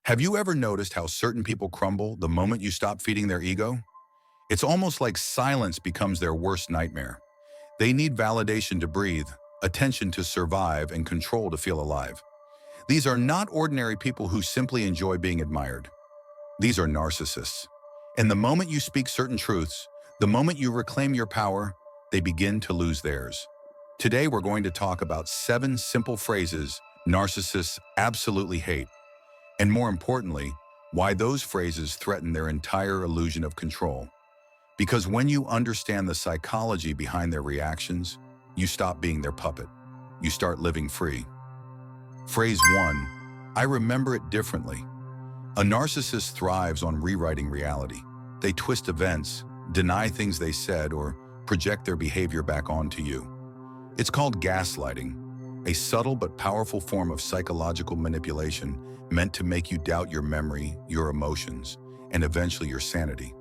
Have you ever noticed how certain people crumble the moment you stop feeding their ego? It's almost like silence becomes their worst nightmare. They need validation to breathe, attention to survive, and control to feel alive. These are not ordinary people who simply enjoy being admired. These are narcissists. And the moment you speak certain truths, the moment you reclaim your power, they begin to lose theirs. Today, we're going to talk about 7 simple phrases narcissists absolutely hate, and more importantly, why those phrases threaten their entire illusion of control. Because when you understand the psychology behind their reactions, you stop being their puppet. You start living free. Phrase 1, I remember it differently. A narcissist thrives on rewriting reality. They twist events, deny things they said, or project their behavior back onto you. It's called gaslighting, a subtle but powerful form of psychological manipulation meant to make you doubt your memory, your emotions, and eventually your sanity.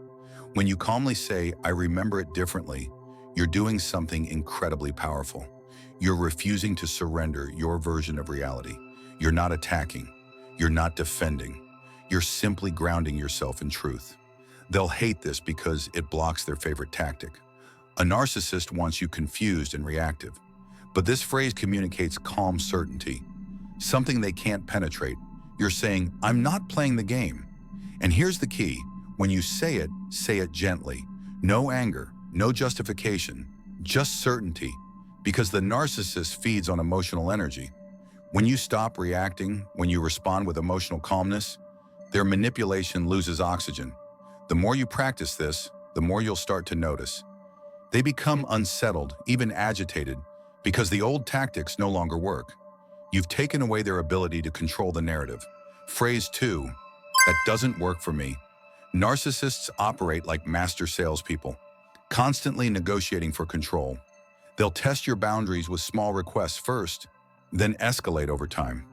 When you calmly say, I remember it differently, you're doing something incredibly powerful. You're refusing to surrender your version of reality. You're not attacking. You're not defending. You're simply grounding yourself in truth. They'll hate this because it blocks their favorite tactic. A narcissist wants you confused and reactive. But this phrase communicates calm certainty, something they can't penetrate. You're saying, I'm not playing the game. And here's the key. When you say it gently. No anger, no justification, just certainty. Because the narcissist feeds on emotional energy. When you stop reacting, when you respond with emotional calmness, their manipulation loses oxygen. The more you practice this, the more you'll start to notice. They become unsettled, even agitated, because the old tactics no longer work. You've taken away their ability to control the narrative. Phrase 2, that doesn't work for me. Narcissists operate like master salespeople, constantly negotiating for control. They'll test your boundaries with small requests first, then escalate over time.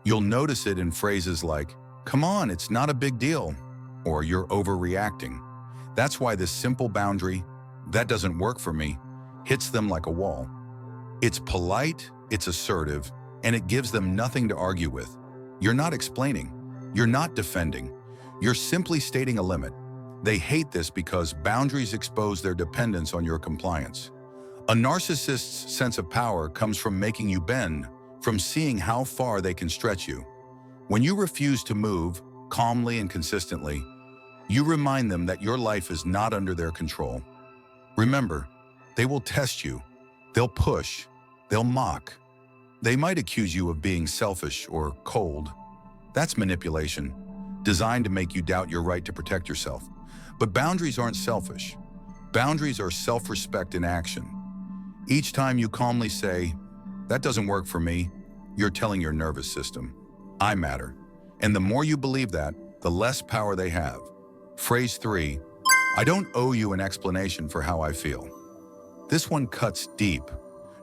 You'll notice it in phrases like, come on, it's not a big deal, or you're overreacting. That's why this simple boundary, that doesn't work for me, hits them like a wall. It's polite, it's assertive, and it gives them nothing to argue with. You're not explaining. You're not defending. You're simply stating a limit. They hate this because boundaries expose their dependence on your compliance. A narcissist's sense of power comes from making you bend, from seeing how far they can stretch you. When you refuse to move, calmly and consistently, you remind them that your life is not under their control. Remember, they will test you. They'll push. They'll mock. They might accuse you of being selfish or cold. That's manipulation, designed to make you doubt your right to protect yourself. But boundaries aren't selfish. Boundaries are self-respect in action. Each time you calmly say, that doesn't work for me, you're telling your nervous system, I matter. And the more you believe that, the less power they have. Phrase 3, I don't owe you an explanation for how I feel. This one cuts deep.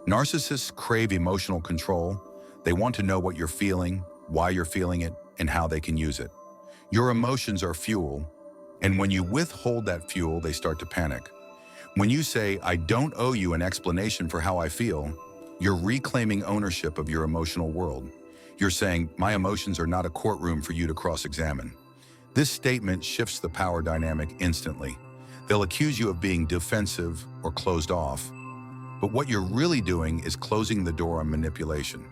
Narcissists crave emotional control. They want to know what you're feeling, why you're feeling it, and how they can use it. Your emotions are fuel, and when you withhold that fuel, they start to panic. When you say, I don't owe you an explanation for how I feel, you're reclaiming ownership of your emotional world. You're saying, my emotions are not a courtroom for you to cross-examine. This statement shifts the power dynamic instantly. They'll accuse you of being defensive or closed off. But what you're really doing is closing the door on manipulation.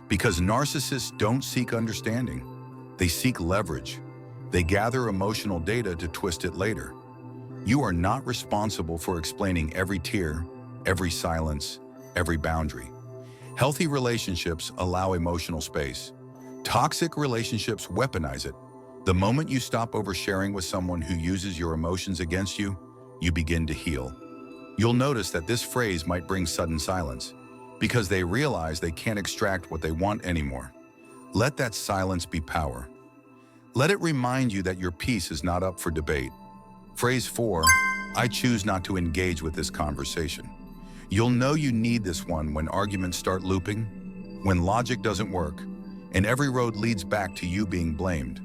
Because narcissists don't seek understanding. They seek leverage. They gather emotional data to twist it later. You are not responsible for explaining every tear, every silence, every boundary. Healthy relationships allow emotional space. Toxic relationships weaponize it. The moment you stop oversharing with someone who uses your emotions against you, you begin to heal. You'll notice that this phrase might bring sudden silence because they realize they can't extract what they want anymore. Let that silence be power. Let it remind you that your peace is not up for debate. Phrase 4, I choose not to engage with this conversation. You'll know you need this one when arguments start looping, when logic doesn't work, and every road leads back to you being blamed.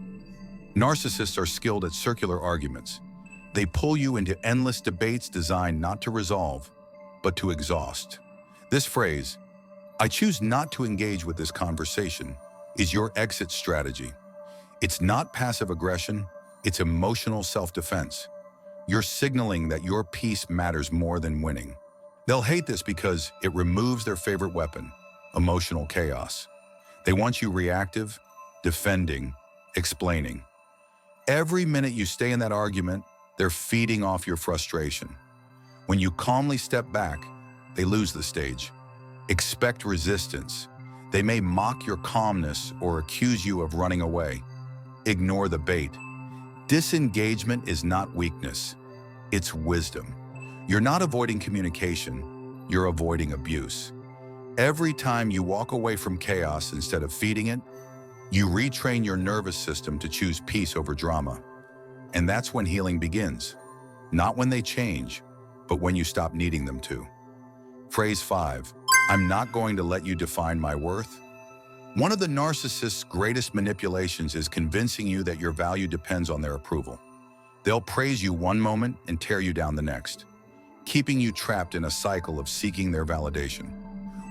Narcissists are skilled at circular arguments. They pull you into endless debates designed not to resolve, but to exhaust. This phrase, I choose not to engage with this conversation, is your exit strategy. It's not passive aggression, it's emotional self-defense. You're signaling that your peace matters more than winning. They'll hate this because it removes their favorite weapon, emotional chaos. They want you reactive, defending, explaining. Every minute you stay in that argument, they're feeding off your frustration. When you calmly step back, they lose the stage. Expect resistance. They may mock your calmness or accuse you of running away. Ignore the bait. Disengagement is not weakness, it's wisdom. You're not avoiding communication, you're avoiding abuse. Every time you walk away from chaos instead of feeding it, you retrain your nervous system to choose peace over drama. And that's when healing begins. Not when they change, but when you stop needing them to. Phrase 5, I'm not going to let you define my worth. One of the narcissist's greatest manipulations is convincing you that your value depends on their approval. They'll praise you one moment and tear you down the next, keeping you trapped in a cycle of seeking their validation.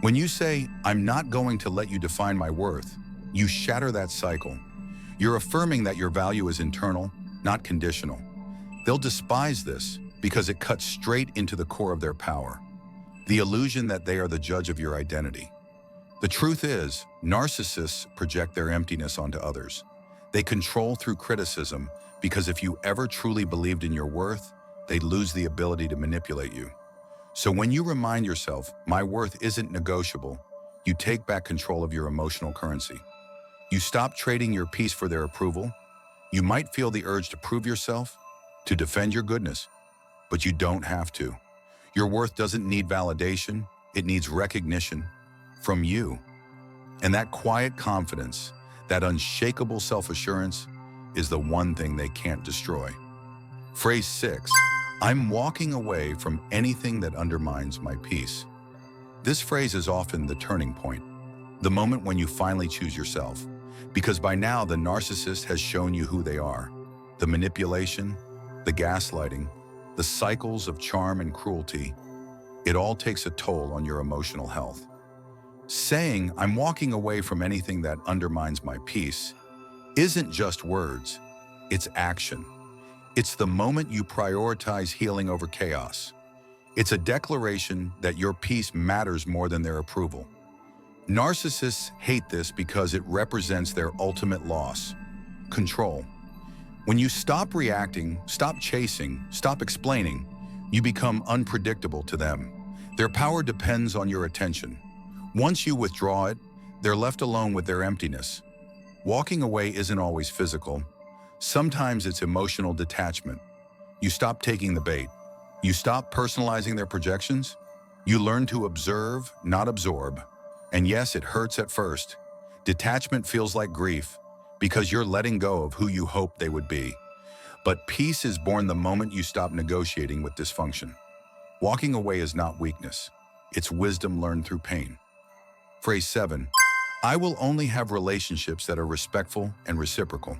When you say, I'm not going to let you define my worth, you shatter that cycle. You're affirming that your value is internal, not conditional. They'll despise this because it cuts straight into the core of their power, the illusion that they are the judge of your identity. The truth is, narcissists project their emptiness onto others. They control through criticism because if you ever truly believed in your worth, they'd lose the ability to manipulate you. So when you remind yourself, my worth isn't negotiable, you take back control of your emotional currency. You stop trading your peace for their approval. You might feel the urge to prove yourself, to defend your goodness, but you don't have to. Your worth doesn't need validation, it needs recognition from you. And that quiet confidence, that unshakable self-assurance, is the one thing they can't destroy. Phrase 6, I'm walking away from anything that undermines my peace. This phrase is often the turning point, the moment when you finally choose yourself, because by now the narcissist has shown you who they are. The manipulation, the gaslighting, the cycles of charm and cruelty, it all takes a toll on your emotional health. Saying, I'm walking away from anything that undermines my peace, isn't just words, it's action. It's the moment you prioritize healing over chaos. It's a declaration that your peace matters more than their approval. Narcissists hate this because it represents their ultimate loss, control. When you stop reacting, stop chasing, stop explaining, you become unpredictable to them. Their power depends on your attention. Once you withdraw it, they're left alone with their emptiness. Walking away isn't always physical. Sometimes it's emotional detachment. You stop taking the bait. You stop personalizing their projections. You learn to observe, not absorb. And yes, it hurts at first. Detachment feels like grief because you're letting go of who you hoped they would be. But peace is born the moment you stop negotiating with dysfunction. Walking away is not weakness. It's wisdom learned through pain. Phrase 7, I will only have relationships that are respectful and reciprocal.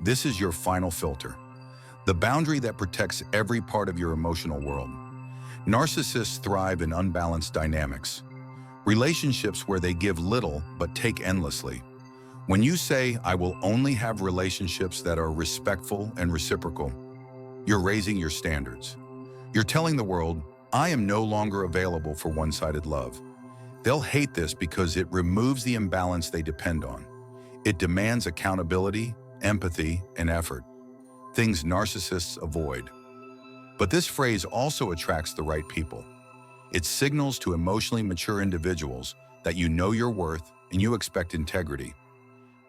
This is your final filter, the boundary that protects every part of your emotional world. Narcissists thrive in unbalanced dynamics, relationships where they give little but take endlessly. When you say, I will only have relationships that are respectful and reciprocal, you're raising your standards. You're telling the world, I am no longer available for one-sided love. They'll hate this because it removes the imbalance they depend on. It demands accountability, empathy, and effort, things narcissists avoid. But this phrase also attracts the right people. It signals to emotionally mature individuals that you know your worth and you expect integrity.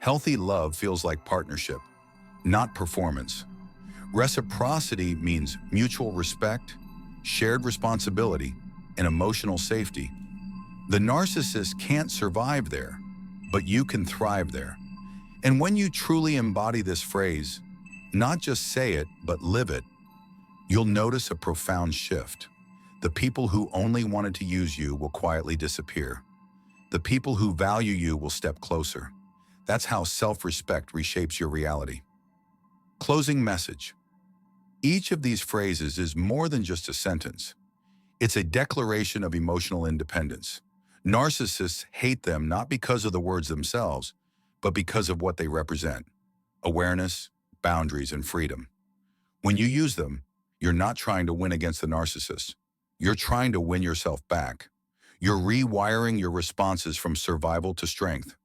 Healthy love feels like partnership, not performance. Reciprocity means mutual respect, shared responsibility, and emotional safety. The narcissist can't survive there, but you can thrive there. And when you truly embody this phrase, not just say it, but live it, you'll notice a profound shift. The people who only wanted to use you will quietly disappear. The people who value you will step closer. That's how self-respect reshapes your reality. Closing message. Each of these phrases is more than just a sentence. It's a declaration of emotional independence. Narcissists hate them not because of the words themselves, but because of what they represent. awareness, boundaries, and freedom. When you use them, you're not trying to win against the narcissist. You're trying to win yourself back. You're rewiring your responses from survival to strength.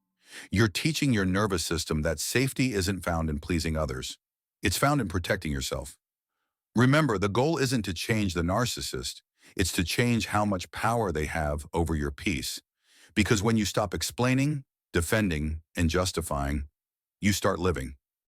You're teaching your nervous system that safety isn't found in pleasing others. It's found in protecting yourself. Remember, the goal isn't to change the narcissist. It's to change how much power they have over your peace. Because when you stop explaining, defending, and justifying, you start living.